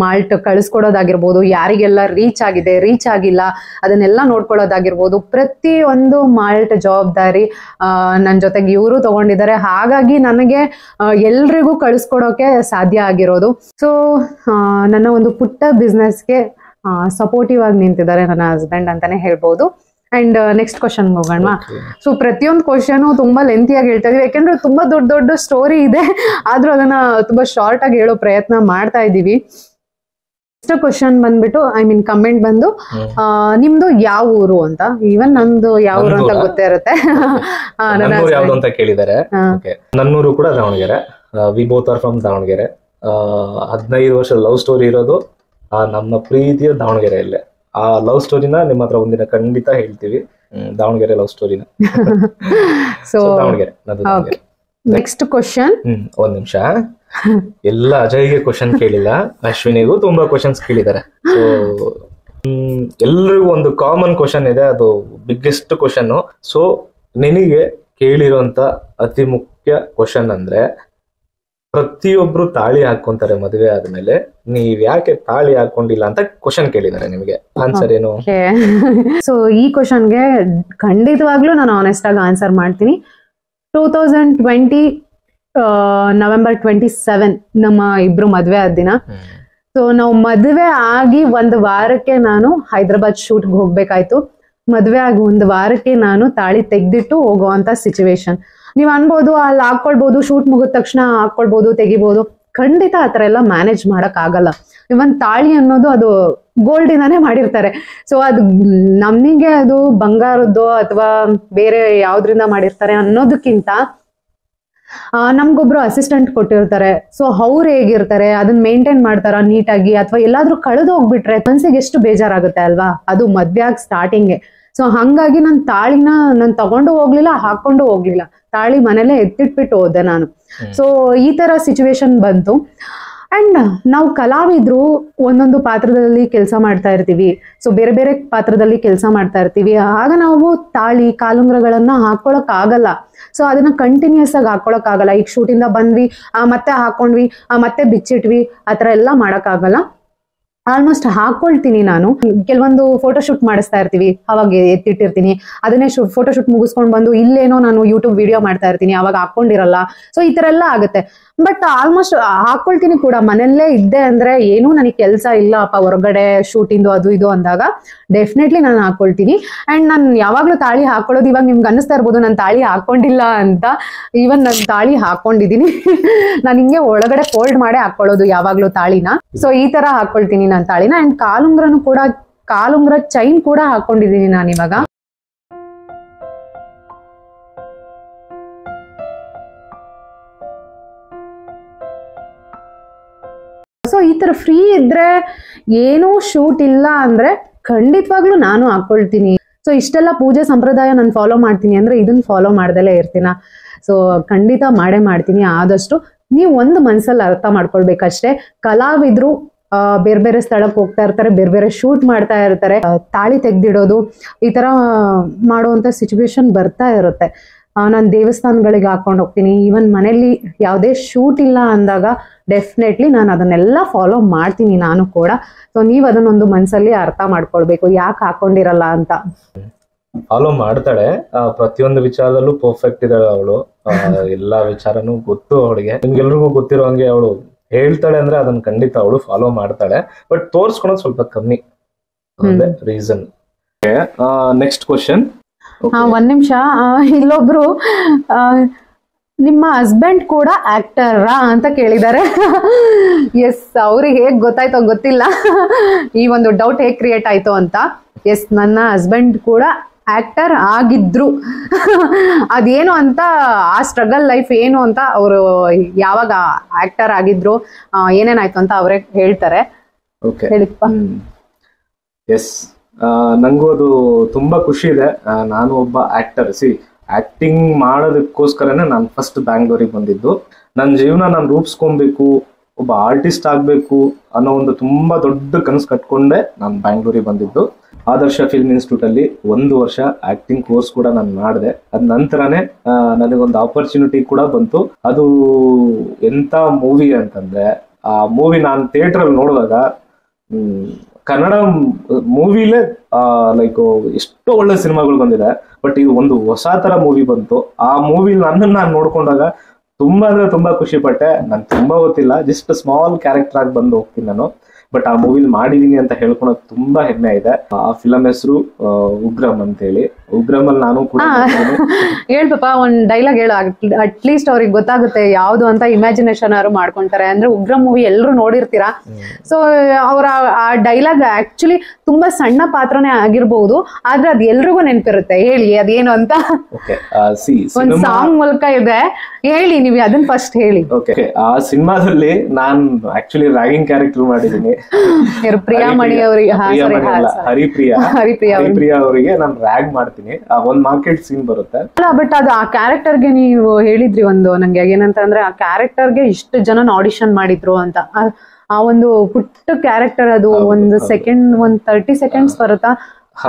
[SPEAKER 1] ಮಾಲ್ಟ್ ಕಳಿಸ್ಕೊಡೋದಾಗಿರ್ಬೋದು, ಯಾರಿಗೆಲ್ಲ ರೀಚ್ ಆಗಿದೆ, ರೀಚ್ ಆಗಿಲ್ಲ ಅದನ್ನೆಲ್ಲ ನೋಡ್ಕೊಳ್ಳೋದಾಗಿರ್ಬೋದು, ಪ್ರತಿ ಒಂದು ಮಾಲ್ಟ್ ಜವಾಬ್ದಾರಿ ನನ್ನ ಜೊತೆಗೆ ಇವರು ತಗೊಂಡಿದ್ದಾರೆ. ಹಾಗಾಗಿ ನನಗೆ ಎಲ್ರಿಗೂ ಕಳಿಸ್ಕೊಡೋಕೆ ಸಾಧ್ಯ ಆಗಿರೋದು. ಸೊ ನನ್ನ ಒಂದು ಪುಟ್ಟ ಬಿಸ್ನೆಸ್ಗೆ ಸಪೋರ್ಟಿವ್ ಆಗಿ ನಿಂತಿದ್ದಾರೆ ನನ್ನ ಹಸ್ಬೆಂಡ್ ಅಂತಾನೆ ಹೇಳ್ಬೋದು. ಅಂಡ್ ನೆಕ್ಸ್ಟ್ ಕ್ವಶನ್ ಹೋಗೋಣ. ಸೊ ಪ್ರತಿಯೊಂದು ಕ್ವಶನ್ ತುಂಬಾ ಲೆಂತಿಯಾಗಿ ಹೇಳ್ತಾ ಇದೀವಿ, ಯಾಕೆಂದ್ರೆ ತುಂಬಾ ದೊಡ್ಡ ದೊಡ್ಡ ಸ್ಟೋರಿ ಇದೆ, ಆದ್ರೂ ಅದನ್ನ ತುಂಬಾ ಶಾರ್ಟ್ ಆಗಿ ಹೇಳೋ ಪ್ರಯತ್ನ ಮಾಡ್ತಾ ಇದೀವಿ. ನೆಕ್ಸ್ಟ್ ಕ್ವಶನ್ ಬಂದ್ಬಿಟ್ಟು ಕಮೆಂಟ್ ಬಂದು ನಿಮ್ದು ಯಾವ ಊರು ಅಂತ. ಈವನ್ ನಂದು ಯಾವ ಊರು ಅಂತ ಗೊತ್ತೇ ಇರುತ್ತೆ.
[SPEAKER 2] ಯಾವ್ದು ಅಂತ ಕೇಳಿದ್ದಾರೆ. ನನ್ನೂರು ಕೂಡ Davanagere. We both are from Davanagere. 15 ವರ್ಷ ಲವ್ ಸ್ಟೋರಿ ಇರೋದು ನಮ್ಮ ಪ್ರೀತಿಯ ದಾವಣಗೆರೆಯಲ್ಲೇ. ಆ ಲವ್ ಸ್ಟೋರಿನ ನಿಮ್ಮ ಹತ್ರ ಒಂದಿನ ಖಂಡಿತ ಹೇಳ್ತೀವಿ, ದಾವಣಗೆರೆ ಲವ್ ಸ್ಟೋರಿನ. ಸೊ ದಾವಣಗೆರೆ.
[SPEAKER 1] Next question.
[SPEAKER 2] ಒಂದ್ ನಿಮಿಷ, ಎಲ್ಲ ಅಜಯ್ಗೆ ಕ್ವಶನ್ ಕೇಳಿಲ್ಲ, ಅಶ್ವಿನಿಗೂ ತುಂಬಾ ಕ್ವಶನ್ಸ್ ಕೇಳಿದ್ದಾರೆ. ಸೊ ಎಲ್ರಿಗೂ ಒಂದು ಕಾಮನ್ ಕ್ವಶನ್ ಇದೆ, ಅದು ಬಿಗ್ಗೆಸ್ಟ್ ಕ್ವಶನ್. ಸೊ ನಿನಗೆ ಕೇಳಿರೋಂತ ಅತಿ ಮುಖ್ಯ ಕ್ವಶನ್ ಅಂದ್ರೆ, ಪ್ರತಿಯೊಬ್ರು ತಾಳಿ ಹಾಕೊಂತಾರೆ ಮದುವೆ ಆದ್ಮೇಲೆ, ನೀವ್ ಯಾಕೆ ತಾಳಿ ಹಾಕೊಂಡಿಲ್ಲ ಅಂತ ಕ್ವಶನ್ ಕೇಳಿದ್ದಾರೆ. ನಿಮಗೆ ಆನ್ಸರ್ ಏನು?
[SPEAKER 1] ಸೊ ಈ ಕ್ವಶನ್ಗೆ ಖಂಡಿತವಾಗ್ಲೂ ನಾನು ಆನೆಸ್ಟ್ ಆಗಿ ಆನ್ಸರ್ ಮಾಡ್ತೀನಿ. 2020 ನವೆಂಬರ್ 27 ನಮ್ಮ ಇಬ್ರು ಮದ್ವೆ ಆದ ದಿನ. ಸೊ ನಾವು ಮದ್ವೆ ಆಗಿ 1 ವಾರಕ್ಕೆ ನಾನು ಹೈದರಾಬಾದ್ ಶೂಟ್ಗೆ ಹೋಗ್ಬೇಕಾಯ್ತು. ಮದ್ವೆ ಆಗಿ 1 ವಾರಕ್ಕೆ ನಾನು ತಾಳಿ ತೆಗ್ದಿಟ್ಟು ಹೋಗುವಂತ ಸಿಚುವೇಶನ್. ನೀವ್ ಅನ್ಬೋದು ಅಲ್ಲಿ ಹಾಕೊಳ್ಬಹುದು, ಶೂಟ್ ಮುಗಿದ ತಕ್ಷಣ ಹಾಕೊಳ್ಬಹುದು, ತೆಗಿಬಹುದು. ಖಂಡಿತ ಆತರ ಎಲ್ಲ ಮ್ಯಾನೇಜ್ ಮಾಡಕ್ ಆಗಲ್ಲ. ಇವನ್ ತಾಳಿ ಅನ್ನೋದು ಅದು ಗೋಲ್ಡ್ ಇಂದಾನೇ ಮಾಡಿರ್ತಾರೆ. ಸೊ ಅದು ನಮಗೆ ಅದು ಬಂಗಾರದ್ದು ಅಥವಾ ಬೇರೆ ಯಾವ್ದ್ರಿಂದ ಮಾಡಿರ್ತಾರೆ ಅನ್ನೋದಕ್ಕಿಂತ ನಮ್ಗೊಬ್ರು ಅಸಿಸ್ಟೆಂಟ್ ಕೊಟ್ಟಿರ್ತಾರೆ. ಸೊ ಅವ್ರು ಹೇಗಿರ್ತಾರೆ, ಅದನ್ನ ಮೇಂಟೈನ್ ಮಾಡ್ತಾರ ನೀಟಾಗಿ, ಅಥವಾ ಎಲ್ಲಾದ್ರೂ ಕಳೆದು ಹೋಗ್ಬಿಟ್ರೆ ಮನ್ಸಿಗೆ ಎಷ್ಟು ಬೇಜಾರಾಗುತ್ತೆ ಅಲ್ವಾ, ಅದು ಮದ್ವೆ ಆಗಿ ಸ್ಟಾರ್ಟಿಂಗ್ಗೆ. ಸೊ ಹಂಗಾಗಿ ನಾನು ತಾಳಿನ ನಾನು ತಗೊಂಡು ಹೋಗ್ಲಿಲ್ಲ, ಹಾಕೊಂಡು ಹೋಗ್ಲಿಲ್ಲ, ತಾಳಿ ಮನೇಲೆ ಎತ್ತಿಟ್ಬಿಟ್ಟು ಹೋದೆ ನಾನು. ಸೊ ಈ ತರ ಸಿಚುವೇಶನ್ ಬಂತು. ಅಂಡ್ ನಾವು ಕಲಾವಿದ್ರು ಒಂದೊಂದು ಪಾತ್ರದಲ್ಲಿ ಕೆಲಸ ಮಾಡ್ತಾ ಇರ್ತೀವಿ. ಸೊ ಬೇರೆ ಬೇರೆ ಪಾತ್ರದಲ್ಲಿ ಕೆಲಸ ಮಾಡ್ತಾ ಇರ್ತೀವಿ. ಆಗ ನಾವು ತಾಳಿ ಕಾಲುಂಗ್ರಗಳನ್ನ ಹಾಕೊಳಕ್ ಆಗಲ್ಲ. ಸೊ ಅದನ್ನ ಕಂಟಿನ್ಯೂಸ್ ಆಗಿ ಹಾಕೊಳಕ್ ಆಗಲ್ಲ. ಈಗ ಶೂಟಿಂದ ಬಂದ್ವಿ, ಮತ್ತೆ ಹಾಕೊಂಡ್ವಿ, ಮತ್ತೆ ಬಿಚ್ಚಿಟ್ವಿ, ಆತರ ಎಲ್ಲ ಮಾಡಕ್ ಆಗಲ್ಲ. ಆಲ್ಮೋಸ್ಟ್ ಹಾಕೊಳ್ತೀನಿ ನಾನು. ಕೆಲವೊಂದು ಫೋಟೋಶೂಟ್ ಮಾಡಿಸ್ತಾ ಇರ್ತೀವಿ, ಅವಾಗ ಎತ್ತಿಟ್ಟಿರ್ತೀನಿ. ಅದನ್ನೇ ಫೋಟೋಶೂಟ್ ಮುಗಿಸ್ಕೊಂಡ್ ಬಂದು ಇಲ್ಲೇನೋ ನಾನು ಯೂಟ್ಯೂಬ್ ವಿಡಿಯೋ ಮಾಡ್ತಾ ಇರ್ತೀನಿ, ಅವಾಗ ಹಾಕೊಂಡಿರಲ್ಲ. ಸೊ ಈ ತರ ಎಲ್ಲ ಆಗುತ್ತೆ. ಬಟ್ ಆಲ್ಮೋಸ್ಟ್ ಹಾಕೊಳ್ತೀನಿ ಕೂಡ. ಮನೆಯಲ್ಲೇ ಇದ್ದೆ ಅಂದ್ರೆ ಏನೂ ನನಗೆ ಕೆಲಸ ಇಲ್ಲ ಅಪ್ಪ, ಹೊರಗಡೆ ಶೂಟಿಂದು ಅದು ಇದು ಅಂದಾಗ ಡೆಫಿನೆಟ್ಲಿ ನಾನು ಹಾಕೊಳ್ತೀನಿ. ಅಂಡ್ ನಾನು ಯಾವಾಗ್ಲೂ ತಾಳಿ ಹಾಕೊಳ್ಳೋದು, ಇವಾಗ ನಿಮ್ಗೆ ಅನ್ನಿಸ್ತಾ ಇರ್ಬೋದು ನಾನು ತಾಳಿ ಹಾಕೊಂಡಿಲ್ಲ ಅಂತ. ಈವನ್ ನಾನು ತಾಳಿ ಹಾಕೊಂಡಿದೀನಿ. ನಾನು ಹಿಂಗೆ ಒಳಗಡೆ ಫೋಲ್ಡ್ ಮಾಡೇ ಹಾಕೊಳ್ಳೋದು ಯಾವಾಗ್ಲೂ ತಾಳಿನ. ಸೊ ಈ ತರ ಹಾಕೊಳ್ತೀನಿ ನಾನು ತಾಳಿನ. ಅಂಡ್ ಕಾಲುಂಗ್ರನು ಕೂಡ, ಕಾಲುಂಗ್ರ ಚೈನ್ ಕೂಡ ಹಾಕೊಂಡಿದೀನಿ ನಾನು ಇವಾಗ. ಸೊ ಈ ತರ ಫ್ರೀ ಇದ್ರೆ, ಏನೂ ಶೂಟ್ ಇಲ್ಲ ಅಂದ್ರೆ ಖಂಡಿತವಾಗ್ಲೂ ನಾನು ಹಾಕೊಳ್ತೀನಿ. ಸೊ ಇಷ್ಟೆಲ್ಲ ಪೂಜೆ ಸಂಪ್ರದಾಯ ನಾನು ಫಾಲೋ ಮಾಡ್ತೀನಿ ಅಂದ್ರೆ ಇದನ್ನ ಫಾಲೋ ಮಾಡ್ದಲೇ ಇರ್ತೀನ. ಸೊ ಖಂಡಿತ ಮಾಡೇ ಮಾಡ್ತೀನಿ. ಆದಷ್ಟು ನೀವು ಒಂದು ಮನ್ಸಲ್ಲಿ ಅರ್ಥ ಮಾಡ್ಕೊಳ್ಬೇಕಷ್ಟೇ, ಕಲಾವಿದ್ರು ಬೇರೆ ಬೇರೆ ಸ್ಥಳಕ್ಕೆ ಹೋಗ್ತಾ ಇರ್ತಾರೆ, ಬೇರೆ ಬೇರೆ ಶೂಟ್ ಮಾಡ್ತಾ ಇರ್ತಾರೆ, ತಾಳಿ ತೆಗ್ದಿಡೋದು ಈ ತರ ಮಾಡುವಂತ ಸಿಚುವೇಶನ್ ಬರ್ತಾ ಇರುತ್ತೆ. ನಾನು ದೇವಸ್ಥಾನಗಳಿಗೆ ಹಾಕೊಂಡು ಹೋಗ್ತೀನಿ. ಈವನ್ ಮನೇಲಿ ಯಾವುದೇ ಶೂಟ್ ಇಲ್ಲ ಅಂದಾಗ ಡೆಫಿನೆಟ್ಲಿ ನಾನು ಅದನ್ನೆಲ್ಲ ಫಾಲೋ ಮಾಡ್ತೀನಿ ನಾನು ಕೂಡ. ಸೊ ನೀವು ಅದನ್ನೊಂದು ಮನ್ಸಲ್ಲಿ ಅರ್ಥ ಮಾಡ್ಕೊಳ್ಬೇಕು, ಯಾಕೆ ಹಾಕೊಂಡಿರಲ್ಲ ಅಂತ.
[SPEAKER 2] ಫಾಲೋ ಮಾಡ್ತಾಳೆ, ಪ್ರತಿಯೊಂದು ವಿಚಾರದಲ್ಲೂ ಪರ್ಫೆಕ್ಟ್ ಇದ್ದಾಳೆ ಅವಳು. ಎಲ್ಲಾ ವಿಚಾರನೂ ಗೊತ್ತು ಅವಳಿಗೆ. ನಿಮ್ಗೆಲ್ರಿಗೂ ಗೊತ್ತಿರೋ ಹಂಗೆ ಅವಳು ಹೇಳ್ತಾಳೆ ಅಂದ್ರೆ ಅದನ್ನ ಖಂಡಿತ ಅವಳು ಫಾಲೋ ಮಾಡ್ತಾಳೆ. ಬಟ್ ತೋರ್ಸ್ಕೊಳೋದು ಸ್ವಲ್ಪ ಕಮ್ಮಿ, ರೀಸನ್. Next question.
[SPEAKER 1] ಒಂದ್ ನಿಮಿಷ, ಇಲ್ಲೊಬ್ರು ನಿಮ್ಮ ಹಸ್ಬೆಂಡ್ ಕೂಡ ಆಕ್ಟರಾ ಅಂತ ಕೇಳಿದ್ದಾರೆ. ಎಸ್, ಅವ್ರಿಗೆ ಹೇಗ್ ಗೊತ್ತಾಯ್ತೋ ಗೊತ್ತಿಲ್ಲ, ಈ ಒಂದು ಡೌಟ್ ಹೇಗ್ ಕ್ರಿಯೇಟ್ ಆಯ್ತು ಅಂತ. ಎಸ್, ನನ್ನ ಹಸ್ಬೆಂಡ್ ಕೂಡ ಆಕ್ಟರ್ ಆಗಿದ್ರು. ಅದೇನು ಅಂತ, ಆ ಸ್ಟ್ರಗಲ್ ಲೈಫ್ ಏನು ಅಂತ, ಅವರು ಯಾವಾಗ ಆಕ್ಟರ್ ಆಗಿದ್ರು, ಏನೇನಾಯ್ತು ಅಂತ ಅವರೇ ಹೇಳ್ತಾರೆ. ಹೇಳಿಪ್ಪ.
[SPEAKER 2] ಎಸ್, ನಂಗೂ ಅದು ತುಂಬಾ ಖುಷಿ ಇದೆ. ನಾನು ಒಬ್ಬ ಆಕ್ಟರ್. ಆಕ್ಟಿಂಗ್ ಮಾಡೋದಕ್ಕೋಸ್ಕರನೇ ನಾನು ಫಸ್ಟ್ ಬ್ಯಾಂಗ್ಳೂರಿಗೆ ಬಂದಿದ್ದು. ನನ್ನ ಜೀವನ ನಾನು ರೂಪಿಸ್ಕೊಬೇಕು, ಒಬ್ಬ ಆರ್ಟಿಸ್ಟ್ ಆಗ್ಬೇಕು ಅನ್ನೋ ಒಂದು ತುಂಬಾ ದೊಡ್ಡ ಕನಸು ಕಟ್ಕೊಂಡೆ ನಾನು ಬ್ಯಾಂಗ್ಳೂರಿಗೆ ಬಂದಿದ್ದು. ಆದರ್ಶ ಫಿಲ್ಮ್ ಇನ್ಸ್ಟಿಟ್ಯೂಟ್ ಅಲ್ಲಿ 1 ವರ್ಷ ಆಕ್ಟಿಂಗ್ ಕೋರ್ಸ್ ಕೂಡ ನಾನು ಮಾಡಿದೆ. ಅದ್ ನಂತರನೇ ನನಗೊಂದು ಆಪರ್ಚುನಿಟಿ ಕೂಡ ಬಂತು. ಅದು ಎಂತ ಮೂವಿ ಅಂತಂದ್ರೆ, ಆ ಮೂವಿ ನಾನು ಥಿಯೇಟರ್ ಅಲ್ಲಿ ನೋಡಿದಾಗ ಕನ್ನಡ ಮೂವಿಲೇ ಲೈಕ್ ಎಷ್ಟೋ ಒಳ್ಳೆ ಸಿನಿಮಾಗಳು ಬಂದಿದೆ, ಬಟ್ ಇದು ಒಂದು ಹೊಸ ತರ ಮೂವಿ ಬಂತು. ಆ ಮೂವಿ ನನ್ನನ್ನು ನಾನು ನೋಡ್ಕೊಂಡಾಗ ತುಂಬಾ ಅಂದ್ರೆ ತುಂಬಾ ಖುಷಿ ಪಟ್ಟೆ. ನಾನು ತುಂಬಾ ಗೊತ್ತಿಲ್ಲ, ಜಸ್ಟ್ ಸ್ಮಾಲ್ ಕ್ಯಾರೆಕ್ಟರ್ ಆಗಿ ಬಂದು ಹೋಗ್ತೀನಿ ನಾನು, ಬಟ್ ಆ ಮೂವಿಲ್ ಮಾಡಿದೀನಿ ಅಂತ ಹೇಳ್ಕೊಳಕ್ ತುಂಬಾ ಹೆಮ್ಮೆ ಇದೆ. ಆ ಫಿಲಂ ಹೆಸರು ಉಗ್ರಂ ಅಂತ ಹೇಳಿ. ಉಗ್ರಂ ಅಲ್ಲಿ ನಾನು ಕೂಡ
[SPEAKER 1] ಹೇಳ್ಪಾ ಒಂದ್ ಡೈಲಾಗ್ ಹೇಳು, ಅಟ್ಲೀಸ್ಟ್ ಅವ್ರಿಗೆ ಗೊತ್ತಾಗುತ್ತೆ ಯಾವ್ದು ಅಂತ ಇಮ್ಯಾಜಿನೇಷನ್ ಅವರು ಮಾಡ್ಕೊಂತಾರೆ. ಅಂದ್ರೆ ಉಗ್ರಂ ಮೂವಿ ಎಲ್ರು ನೋಡಿರ್ತೀರಾ, ಸೊ ಅವ್ರ ಆ ಡೈಲಾಗ್ ಆಕ್ಚುಲಿ ತುಂಬಾ ಸಣ್ಣ ಪಾತ್ರನೇ ಆಗಿರ್ಬಹುದು, ಆದ್ರೆ ಅದ್ ಎಲ್ರಿಗೂ ನೆನಪಿರುತ್ತೆ. ಹೇಳಿ ಅದೇನು ಅಂತ. ಒಂದ್ ಸಾಂಗ್ ಮೂಲಕ ಇದೆ, ಹೇಳಿ ನೀವು ಅದನ್ನ ಫಸ್ಟ್ ಹೇಳಿ.
[SPEAKER 2] ಆ ಸಿನಿಮಾದಲ್ಲಿ ನಾನ್ ಆಕ್ಚುಲಿ ರ್ಯಾಗಿಂಗ್ ಕ್ಯಾರೆಕ್ಟರ್ ಮಾಡಿದೀನಿ.
[SPEAKER 1] ಪ್ರಿಯಾಮಣಿ ಅವರಿಗೆ,
[SPEAKER 2] ಹರಿಪ್ರಿಯಾ ಅವರಿಗೆ ನಾನು ರ್ಯಾಗ್ ಮಾಡ್ತೀನಿ. ಒಂದ್ ಮಾರ್ಕೆಟ್ ಸೀನ್ ಬರುತ್ತೆ.
[SPEAKER 1] ಅಲ್ಲ, ಬಟ್ ಅದು ಆ ಕ್ಯಾರೆಕ್ಟರ್ಗೆ ನೀವು ಹೇಳಿದ್ರಿ ಒಂದು, ನಂಗೆ ಏನಂತ ಅಂದ್ರೆ ಆ ಕ್ಯಾರೆಕ್ಟರ್ಗೆ ಇಷ್ಟು ಜನ ಆಡಿಷನ್ ಮಾಡಿದ್ರು ಅಂತ. ಆ ಒಂದು ಪುಟ್ಟ ಕ್ಯಾರೆಕ್ಟರ್ ಅದು ಒಂದು ಸೆಕೆಂಡ್, ಒಂದ್ 30 ಸೆಕೆಂಡ್ಸ್ ಬರುತ್ತಾ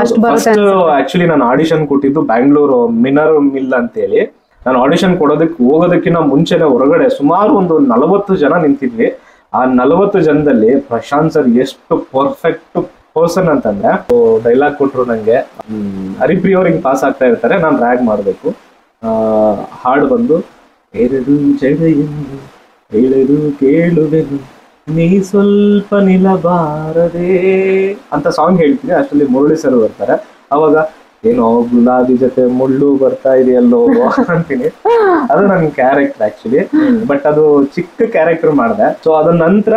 [SPEAKER 1] ಅಷ್ಟು ಬರುತ್ತೆ.
[SPEAKER 2] ಆಕ್ಚುಲಿ ನಾನು ಆಡಿಷನ್ ಕೊಟ್ಟಿದ್ದು ಬ್ಯಾಂಗ್ಳೂರು ಮಿನರ್ ಮಿಲ್ ಅಂತ ಹೇಳಿ. ನಾನು ಆಡಿಷನ್ ಹೋಗೋದಕ್ಕಿಂತ ಮುಂಚೆನೆ ಹೊರಗಡೆ ಸುಮಾರು ಒಂದು 40 ಜನ ನಿಂತಿದ್ವಿ. ಆ 40 ಜನದಲ್ಲಿ ಪ್ರಶಾಂತ್ ಸರ್ ಎಷ್ಟು ಪರ್ಫೆಕ್ಟ್ ಪರ್ಸನ್ ಅಂತಂದ್ರೆ, ಡೈಲಾಗ್ ಕೊಟ್ರು ನಂಗೆ. ಹರಿಪ್ರಿಯ ಅವ್ರಿಗೆ ಪಾಸ್ ಆಗ್ತಾ ಇರ್ತಾರೆ, ನಾನು ರ್ಯಾಗ್ ಮಾಡ್ಬೇಕು. ಹಾಡು ಬಂದು ಎರಡು ಜಡೆಯನ್ನು ಎಳೆದು ಕೇಳುವೆನು ನೀ ಸ್ವಲ್ಪ ನಿಲ್ಲಬಾರದೆ ಅಂತ ಸಾಂಗ್ ಹೇಳ್ತೀನಿ. ಅಷ್ಟರಲ್ಲಿ ಮುರಳಿ ಸರ್ ಬರ್ತಾರೆ. ಅವಾಗ ಏನೋ ಗುಲಾಬಿ ಜೊತೆ ಮುಳ್ಳು ಬರ್ತಾ ಇದೆಯಲ್ಲೋ ಅಂತೀನಿ. ಅದು ನನ್ ಕ್ಯಾರೆಕ್ಟರ್ ಆಕ್ಚುಲಿ, ಬಟ್ ಅದು ಚಿಕ್ಕ ಕ್ಯಾರೆಕ್ಟರ್ ಮಾಡಿದೆ. ಸೊ ಅದ ನಂತರ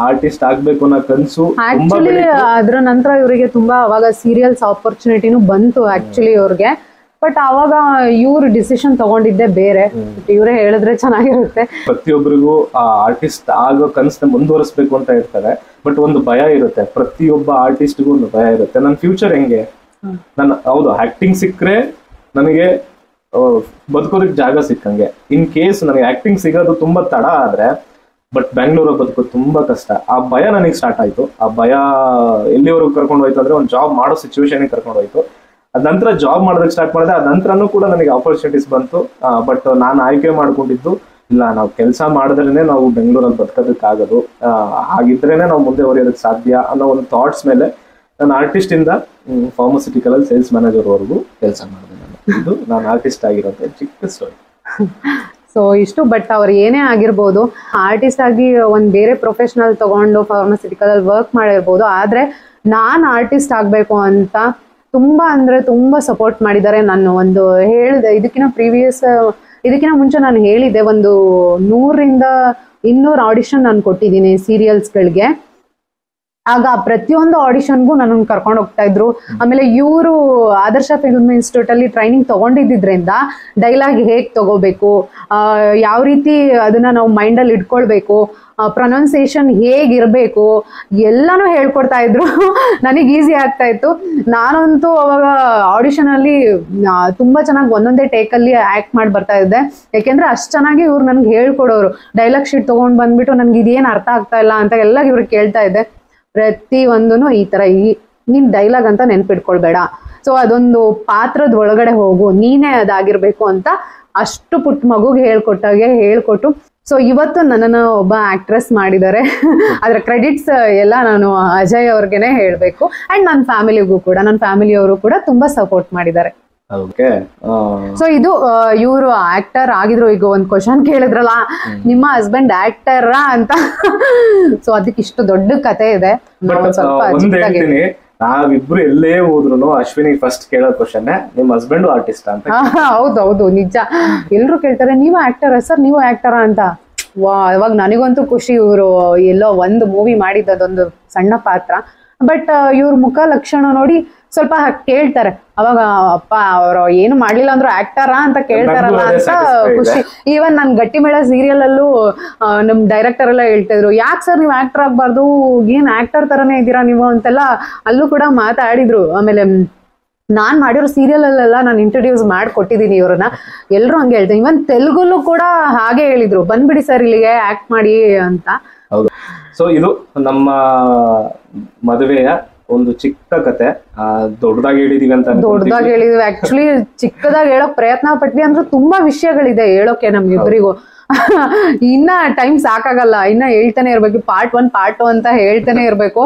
[SPEAKER 2] ಆರ್ಟಿಸ್ಟ್ ಆಗ್ಬೇಕು ಅನ್ನೋ ಕನ್ಸು.
[SPEAKER 1] ಆಕ್ಚುಲಿ ಅದ್ರ ನಂತರ ಇವರಿಗೆ ತುಂಬಾ ಅವಾಗ ಸೀರಿಯಲ್ಸ್ ಆಪರ್ಚುನಿಟಿನೂ ಬಂತು ಆಕ್ಚುಲಿ ಇವ್ರಿಗೆ. ಬಟ್ ಅವಾಗ ಇವ್ರು ಡಿಸಿಷನ್ ತಗೊಂಡಿದ್ದೆ ಬೇರೆ. ಇವರೇ ಹೇಳಿದ್ರೆ ಚೆನ್ನಾಗಿರುತ್ತೆ.
[SPEAKER 2] ಪ್ರತಿಯೊಬ್ಬರಿಗೂ ಆ ಆರ್ಟಿಸ್ಟ್ ಆಗೋ ಕನಸನ್ನ ಮುಂದುವರಿಸಬೇಕು ಅಂತ ಇರ್ತಾರೆ, ಬಟ್ ಒಂದು ಭಯ ಇರುತ್ತೆ. ಪ್ರತಿಯೊಬ್ಬ ಆರ್ಟಿಸ್ಟ್ಗೂ ಒಂದು ಭಯ ಇರುತ್ತೆ, ನನ್ನ ಫ್ಯೂಚರ್ ಹೆಂಗೆ. ನಾನು ಹೌದು ಆಕ್ಟಿಂಗ್ ಸಿಕ್ಕರೆ ನನಗೆ ಬದುಕೋದಕ್ಕೆ ಜಾಗ ಸಿಕ್ಕಂಗೆ. ಇನ್ ಕೇಸ್ ನನಗೆ ಆಕ್ಟಿಂಗ್ ಸಿಗೋದು ತುಂಬಾ ತಡ ಆದ್ರೆ, ಬಟ್ ಬ್ಯಾಂಗ್ಳೂರ್ ಬದುಕೋದು ತುಂಬಾ ಕಷ್ಟ. ಆ ಭಯ ನನಗೆ ಸ್ಟಾರ್ಟ್ ಆಯ್ತು. ಆ ಭಯ ಎಲ್ಲಿವರೆಗೂ ಕರ್ಕೊಂಡು ಹೋಯ್ತು ಅಂದ್ರೆ, ಒಂದು ಜಾಬ್ ಮಾಡೋ ಸಿಚುವೇಶನ್ ಕರ್ಕೊಂಡು ಹೋಯ್ತು. ಅದ ನಂತರ ಜಾಬ್ ಮಾಡೋದಕ್ಕೆ ಸ್ಟಾರ್ಟ್ ಮಾಡಿದೆ. ಅದ ನಂತರನೂ ಕೂಡ ನನಗೆ ಆಪರ್ಚುನಿಟೀಸ್ ಬಂತು. ಬಟ್ ನಾನು ಆಯ್ಕೆ ಮಾಡ್ಕೊಂಡಿದ್ದು, ಇಲ್ಲ ನಾವು ಕೆಲಸ ಮಾಡಿದ್ರೇನೆ ನಾವು ಬೆಂಗಳೂರಲ್ಲಿ ಬದುಕೋದಕ್ಕಾಗೋದು, ಹಾಗಿದ್ರೇನೆ ನಾವು ಮುಂದೆ ಹೊರೆಯೋದಕ್ಕೆ ಸಾಧ್ಯ ಅನ್ನೋ ಒಂದು ಥಾಟ್ಸ್ ಮೇಲೆ ನಾನು ಆರ್ಟಿಸ್ಟ್ ಇಂದ ಫಾರ್ಮಸ್ಯೂಟಿಕಲ್ ಅಲ್ಲಿ ಸೇಲ್ಸ್ ಮ್ಯಾನೇಜರ್ ವರೆಗೂ ಕೆಲಸ ಮಾಡಿದೆ. ಇದು ನಾನು ಆರ್ಟಿಸ್ಟ್ ಆಗಿರೋದು ಚಿಕ್ಕ ಸ್ಟೋರಿ.
[SPEAKER 1] ಸೊ ಇಷ್ಟು. ಬಟ್ ಅವ್ರು ಏನೇ ಆಗಿರ್ಬೋದು, ಆರ್ಟಿಸ್ಟ್ ಆಗಿ ಒಂದ್ ಬೇರೆ ಪ್ರೊಫೆಷನಲ್ ತಗೊಂಡು ಫಾರ್ಮಸ್ಯೂಟಿಕಲ್ ಅಲ್ಲಿ ವರ್ಕ್ ಮಾಡಿರ್ಬೋದು, ಆದ್ರೆ ನಾನ್ ಆರ್ಟಿಸ್ಟ್ ಆಗ್ಬೇಕು ಅಂತ ತುಂಬಾ ಅಂದ್ರೆ ತುಂಬಾ ಸಪೋರ್ಟ್ ಮಾಡಿದ್ದಾರೆ. ನಾನು ಒಂದು ಹೇಳಿದೆ, ಇದಕ್ಕಿಂತ ಮುಂಚೆ ನಾನು ಹೇಳಿದ್ದೆ, ಒಂದು 100-200 ಆಡಿಷನ್ ನಾನು ಕೊಟ್ಟಿದ್ದೀನಿ ಸೀರಿಯಲ್ಸ್ಗಳಿಗೆ. ಆಗ ಪ್ರತಿಯೊಂದು ಆಡಿಷನ್ಗೂ ನನ್ನನ್ನು ಕರ್ಕೊಂಡು ಹೋಗ್ತಾ ಇದ್ರು. ಆಮೇಲೆ ಇವರು ಆದರ್ಶ ಫಿಲ್ಮ್ ಇನ್ಸ್ಟಿಟ್ಯೂಟ್ ಅಲ್ಲಿ ಟ್ರೈನಿಂಗ್ ತಗೊಂಡಿದ್ರಿಂದ ಡೈಲಾಗ್ ಹೇಗ್ ತಗೋಬೇಕು, ಯಾವ ರೀತಿ ಅದನ್ನ ನಾವು ಮೈಂಡಲ್ಲಿ ಇಟ್ಕೊಳ್ಬೇಕು, ಪ್ರೊನೌನ್ಸಿಯೇಷನ್ ಹೇಗಿರ್ಬೇಕು ಎಲ್ಲಾನು ಹೇಳ್ಕೊಡ್ತಾ ಇದ್ರು. ನನಗೆ ಈಸಿ ಆಗ್ತಾ ಇತ್ತು. ನಾನಂತೂ ಅವಾಗ ಆಡಿಷನ್ ಅಲ್ಲಿ ತುಂಬಾ ಚೆನ್ನಾಗಿ ಒಂದೊಂದೇ ಟೇಕ್ ಅಲ್ಲಿ ಆಕ್ಟ್ ಮಾಡಿ ಬರ್ತಾ ಇದ್ದೆ. ಯಾಕೆಂದ್ರೆ ಅಷ್ಟು ಚೆನ್ನಾಗಿ ಇವ್ರು ನನ್ಗೆ ಹೇಳ್ಕೊಡೋರು. ಡೈಲಾಗ್ ಶೀಟ್ ತಗೊಂಡ್ ಬಂದ್ಬಿಟ್ಟು ನನ್ಗೆ ಇದೇನ್ ಅರ್ಥ ಆಗ್ತಾ ಇಲ್ಲ ಅಂತ ಎಲ್ಲ ಇವ್ರಿಗೆ ಕೇಳ್ತಾ ಇದ್ದೆ. ಪ್ರತಿ ಒಂದೂನು ಈ ತರ ನೀನ್ ಡೈಲಾಗ್ ಅಂತ ನೆನ್ಪಿಟ್ಕೊಳ್ಬೇಡ, ಸೊ ಅದೊಂದು ಪಾತ್ರದ ಒಳಗಡೆ ಹೋಗು, ನೀನೇ ಅದಾಗಿರ್ಬೇಕು ಅಂತ ಅಷ್ಟು ಪುಟ್ಟ ಮಗುಗೆ ಹೇಳ್ಕೊಟ್ಟು ಸೊ ಇವತ್ತು ನನ್ನನ್ನು ಒಬ್ಬ ಆಕ್ಟ್ರೆಸ್ ಮಾಡಿದ್ದಾರೆ. ಅದ್ರ ಕ್ರೆಡಿಟ್ಸ್ ಎಲ್ಲ ನಾನು ಅಜಯ್ ಅವ್ರಿಗೆನೆ ಹೇಳ್ಬೇಕು. ಅಂಡ್ ನನ್ನ ಫ್ಯಾಮಿಲಿಗೂ ಕೂಡ, ನನ್ನ ಫ್ಯಾಮಿಲಿಯವರು ಕೂಡ ತುಂಬಾ ಸಪೋರ್ಟ್ ಮಾಡಿದ್ದಾರೆ. ಸೊ ಇದು ಇವರು ಆಕ್ಟರ್ ಆಗಿದ್ರು. ಈಗ ಒಂದ್ ಕ್ವಶನ್ ಕೇಳಿದ್ರಲ್ಲ, ನಿಮ್ಮ ಹಸ್ಬೆಂಡ್ ಆಕ್ಟರ್ ಅಂತ, ಸೊ ಅದಕ್ಕೆ ಇಷ್ಟು ದೊಡ್ಡ ಕತೆ ಇದೆ.
[SPEAKER 2] ನಾವಿಬ್ರು ಎಲ್ಲೇ ಹೋದ್ರು ಅಶ್ವಿನಿ ಫಸ್ಟ್ ಕೇಳೋ ಕ್ವಶನ್, ನಿಮ್ ಹಸ್ಬೆಂಡ್ ಆರ್ಟಿಸ್ಟ್ ಅಂತ.
[SPEAKER 1] ಹೌದೌದು, ನಿಜ. ಎಲ್ರು ಕೇಳ್ತಾರೆ, ನೀವು ಆಕ್ಟರ ಸರ್, ನೀವು ಆಕ್ಟರ ಅಂತ. ಅವಾಗ ನನಗಂತೂ ಖುಷಿ. ಇವರು ಎಲ್ಲೋ ಒಂದು ಮೂವಿ ಮಾಡಿದ್ದದೊಂದು ಸಣ್ಣ ಪಾತ್ರ, ಬಟ್ ಇವ್ರ ಮುಖ ಲಕ್ಷಣ ನೋಡಿ ಸ್ವಲ್ಪ ಕೇಳ್ತಾರೆ. ಅವಾಗ ಅಪ್ಪ ಅವರು ಏನು ಮಾಡ್ಲಿಲ್ಲ ಅಂದ್ರು ಆಕ್ಟರ ಅಂತ ಕೇಳ್ತಾರಲ್ಲ ಅಂತ ಖುಷಿ. ಈವನ್ ನನ್ ಗಟ್ಟಿಮೇಳ ಸೀರಿಯಲ್ ಅಲ್ಲೂ ನಮ್ ಡೈರೆಕ್ಟರ್ ಎಲ್ಲ ಹೇಳ್ತಿದ್ರು, ಯಾಕೆ ಸರ್ ನೀವು ಆಕ್ಟರ್ ಆಗ್ಬಾರ್ದು, ಏನ್ ಆಕ್ಟರ್ ತರನೇ ಇದ್ದೀರಾ ನೀವು ಅಂತೆಲ್ಲ ಅಲ್ಲೂ ಕೂಡ ಮಾತಾಡಿದ್ರು. ಆಮೇಲೆ ನಾನ್ ಮಾಡಿರೋ ಸೀರಿಯಲ್ ಅಲ್ಲೆಲ್ಲ ನಾನು ಇಂಟ್ರೊಡ್ಯೂಸ್ ಮಾಡ್ಕೊಟ್ಟಿದ್ದೀನಿ ಇವ್ರನ್ನ. ಎಲ್ರು ಹಂಗೆ ಹೇಳ್ತಾರೆ. ಇವನ್ ತೆಲುಗುಲ್ಲೂ ಕೂಡ ಹಾಗೆ ಹೇಳಿದ್ರು, ಬಂದ್ಬಿಡಿ ಸರ್ ಇಲ್ಲಿಗೆ ಆಕ್ಟ್ ಮಾಡಿ ಅಂತ.
[SPEAKER 2] ಹೌದು. ಸೊ ಇದು ನಮ್ಮ ಮದುವೆಯ ಒಂದು ಚಿಕ್ಕ ಕತೆ ದೊಡ್ಡದಾಗಿ ಹೇಳಿದೀವಿ ಅಂತ
[SPEAKER 1] ದೊಡ್ಡದಾಗಿ ಹೇಳಿದ್ವಿ. ಆಕ್ಚುಲಿ ಚಿಕ್ಕದಾಗಿ ಹೇಳೋಕ್ ಪ್ರಯತ್ನ ಪಟ್ವಿ ಅಂದ್ರೆ ತುಂಬಾ ವಿಷಯಗಳಿದೆ ಹೇಳೋಕೆ ನಮ್ಗಿಬ್ರಿಗೂ. ಇನ್ನ ಟೈಮ್ ಸಾಕಾಗಲ್ಲ, ಇನ್ನ ಹೇಳ್ತಾನೆ ಇರ್ಬೇಕು, ಪಾರ್ಟ್ 1 ಪಾರ್ಟ್ 2 ಅಂತ ಹೇಳ್ತಾನೆ ಇರ್ಬೇಕು.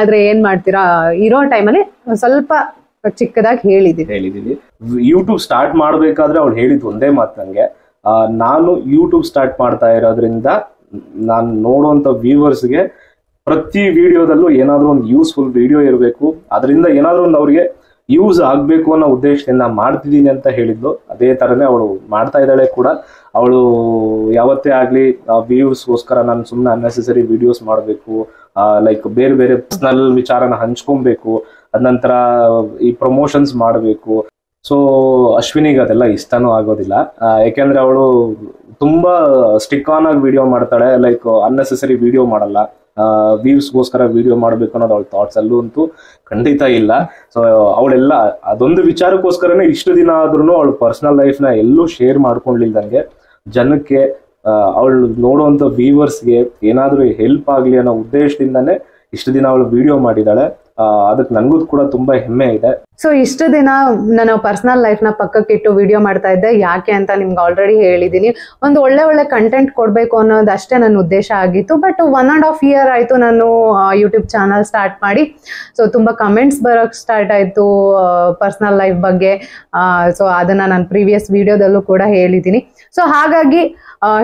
[SPEAKER 1] ಆದ್ರೆ ಏನ್ ಮಾಡ್ತೀರಾ, ಇರೋ ಟೈಮಲ್ಲಿ ಸ್ವಲ್ಪ ಚಿಕ್ಕದಾಗಿ ಹೇಳಿದೀವಿ.
[SPEAKER 2] ಯೂಟ್ಯೂಬ್ ಸ್ಟಾರ್ಟ್ ಮಾಡ್ಬೇಕಾದ್ರೆ ಅವ್ಳು ಹೇಳಿದ್ ಒಂದೇ ಮಾತು ನಂಗೆ, ನಾನು ಯೂಟ್ಯೂಬ್ ಸ್ಟಾರ್ಟ್ ಮಾಡ್ತಾ ಇರೋದ್ರಿಂದ ನಾನು ನೋಡುವಂತ ವ್ಯೂವರ್ಸ್ಗೆ ಪ್ರತಿ ವಿಡಿಯೋದಲ್ಲೂ ಏನಾದ್ರೂ ಒಂದು ಯೂಸ್ಫುಲ್ ವಿಡಿಯೋ ಇರಬೇಕು, ಅದರಿಂದ ಏನಾದ್ರೂ ಒಂದು ಅವ್ರಿಗೆ ಯೂಸ್ ಆಗ್ಬೇಕು ಅನ್ನೋ ಉದ್ದೇಶದಿಂದ ಮಾಡ್ತಿದ್ದೀನಿ ಅಂತ ಹೇಳಿದ್ಲು. ಅದೇ ತರನೇ ಅವಳು ಮಾಡ್ತಾ ಇದ್ದಾಳೆ ಕೂಡ. ಅವಳು ಯಾವತ್ತೇ ಆಗ್ಲಿ ವ್ಯೂಸ್ಗೋಸ್ಕರ ನಾನು ಸುಮ್ಮನೆ ಅನ್ನೆಸೆಸರಿ ವಿಡಿಯೋಸ್ ಮಾಡಬೇಕು, ಲೈಕ್ ಬೇರೆ ಬೇರೆ ಪರ್ಸನಲ್ ವಿಚಾರನ ಹಂಚ್ಕೊಬೇಕು, ಅದ ನಂತರ ಈ ಪ್ರಮೋಷನ್ಸ್ ಮಾಡಬೇಕು. ಸೊ ಅಶ್ವಿನಿಗೆ ಅದೆಲ್ಲ ಇಷ್ಟನೂ ಆಗೋದಿಲ್ಲ, ಯಾಕೆಂದ್ರೆ ಅವಳು ತುಂಬಾ ಸ್ಟಿಕ್ ಆನ್ ಆಗಿ ವಿಡಿಯೋ ಮಾಡ್ತಾಳೆ, ಲೈಕ್ ಅನ್ನೆಸೆಸರಿ ವಿಡಿಯೋ ಮಾಡಲ್ಲ. ವ್ಯೂಸ್ಗೋಸ್ಕರ ವಿಡಿಯೋ ಮಾಡ್ಬೇಕು ಅನ್ನೋದು ಅವಳ ಥಾಟ್ಸ್ ಅಲ್ಲೂ ಅಂತೂ ಖಂಡಿತ ಇಲ್ಲ. ಸೊ ಅವಳೆಲ್ಲ ಅದೊಂದು ವಿಚಾರಕ್ಕೋಸ್ಕರನೇ ಇಷ್ಟು ದಿನ ಆದ್ರೂ ಅವಳು ಪರ್ಸನಲ್ ಲೈಫ್ನ ಎಲ್ಲೂ ಶೇರ್ ಮಾಡ್ಕೊಂಡಿಲ್ದಂಗೆ ಜನಕ್ಕೆ, ಅವಳು ನೋಡುವಂತ ವ್ಯೂವರ್ಸ್ಗೆ ಏನಾದ್ರೂ ಹೆಲ್ಪ್ ಆಗ್ಲಿ ಅನ್ನೋ ಉದ್ದೇಶದಿಂದಾನೇ ಇಷ್ಟು ದಿನ ಅವಳು ವಿಡಿಯೋ ಮಾಡಿದಾಳೆ. ಅದಕ್ಕೆ ನನಗೂ ಕೂಡ ತುಂಬಾ ಹೆಮ್ಮೆ ಇದೆ.
[SPEAKER 1] ಸೊ ಇಷ್ಟು ದಿನ ನಾನು ಪರ್ಸನಲ್ ಲೈಫ್ ನ ಪಕ್ಕಕ್ಕಿಟ್ಟು ವಿಡಿಯೋ ಮಾಡ್ತಾ ಇದ್ದೆ. ಯಾಕೆ ಅಂತ ನಿಮ್ಗೆ ಆಲ್ರೆಡಿ ಹೇಳಿದೀನಿ, ಒಂದು ಒಳ್ಳೆ ಕಂಟೆಂಟ್ ಕೊಡ್ಬೇಕು ಅನ್ನೋದು ಅಷ್ಟೇ ನನ್ನ ಉದ್ದೇಶ ಆಗಿತ್ತು. ಬಟ್ 1.5 year ಆಯ್ತು ನಾನು ಯೂಟ್ಯೂಬ್ ಚಾನಲ್ ಸ್ಟಾರ್ಟ್ ಮಾಡಿ. ಸೊ ತುಂಬಾ ಕಮೆಂಟ್ಸ್ ಬರೋಕ್ ಸ್ಟಾರ್ಟ್ ಆಯ್ತು ಪರ್ಸನಲ್ ಲೈಫ್ ಬಗ್ಗೆ. ಸೊ ಅದನ್ನ ನಾನು ಪ್ರೀವಿಯಸ್ ವಿಡಿಯೋದಲ್ಲೂ ಕೂಡ ಹೇಳಿದ್ದೀನಿ. ಸೊ ಹಾಗಾಗಿ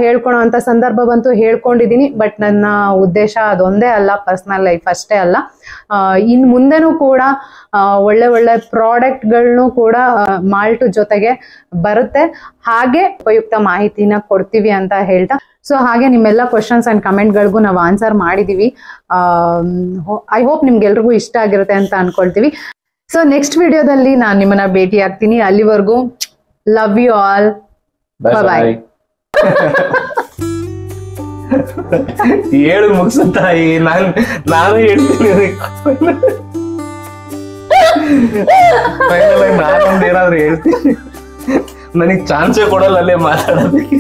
[SPEAKER 1] ಹೇಳ್ಕೊಳೋ ಅಂತ ಸಂದರ್ಭ ಬಂತು, ಹೇಳ್ಕೊಂಡಿದ್ದೀನಿ. ಬಟ್ ನನ್ನ ಉದ್ದೇಶ ಅದೊಂದೇ ಅಲ್ಲ, ಪರ್ಸನಲ್ ಲೈಫ್ ಅಷ್ಟೇ ಅಲ್ಲ, ಇನ್ ಮುಂದೆನೂ ಕೂಡ ಒಳ್ಳೆ ಪ್ರಾಡಕ್ಟ್ಗಳನ್ನು ಕೂಡ ಮಾಲ್ಟ್ ಜೊತೆಗೆ ಬರುತ್ತೆ, ಹಾಗೆ ಉಪಯುಕ್ತ ಮಾಹಿತಿನ ಕೊಡ್ತೀವಿ ಅಂತ ಹೇಳ್ತಾ. ಸೊ ಹಾಗೆ ನಿಮ್ಮೆಲ್ಲ ಕ್ವಶನ್ಸ್ ಅಂಡ್ ಕಮೆಂಟ್ಗಳಿಗೂ ನಾವು ಆನ್ಸರ್ ಮಾಡಿದೀವಿ. ಐ ಹೋಪ್ ನಿಮ್ಗೆಲ್ರಿಗೂ ಇಷ್ಟ ಆಗಿರುತ್ತೆ ಅಂತ ಅನ್ಕೊಳ್ತೀವಿ. ಸೊ ನೆಕ್ಸ್ಟ್ ವಿಡಿಯೋದಲ್ಲಿ ನಾನು ನಿಮ್ಮನ್ನ ಭೇಟಿ ಆಗ್ತೀನಿ. ಅಲ್ಲಿವರೆಗೂ ಲವ್ ಯು ಆಲ್, ಬಾಯ್.
[SPEAKER 2] ಹೇಳು ಮುಗಿಸುತ್ತಾಯಿ, ನಾನು ಹೇಳ್ತೀನಿ. ನಾನೊಂದು ಏನಾದ್ರು ಹೇಳ್ತೀನಿ, ನನಗ್ ಚಾನ್ಸೇ ಕೊಡಲ್ಲ ಅಲ್ಲೇ ಮಾತಾಡೋದಕ್ಕೆ.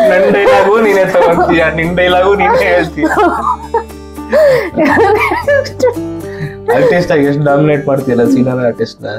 [SPEAKER 2] ನನ್ ಡೈಲಾಗು ನೀನೇ ತಗೊಳ್ತೀಯ, ನಿನ್ ಡೈಲಾಗು ನೀನೇ ಹೇಳ್ತೀಯ. ಆರ್ಟಿಸ್ಟ್ ಆಗಿ ಎಷ್ಟು ಡಾಮಿನೇಟ್ ಮಾಡ್ತೀಯಲ್ಲ ಸೀನಿಯರ್ ಆರ್ಟಿಸ್ಟ್ ನ.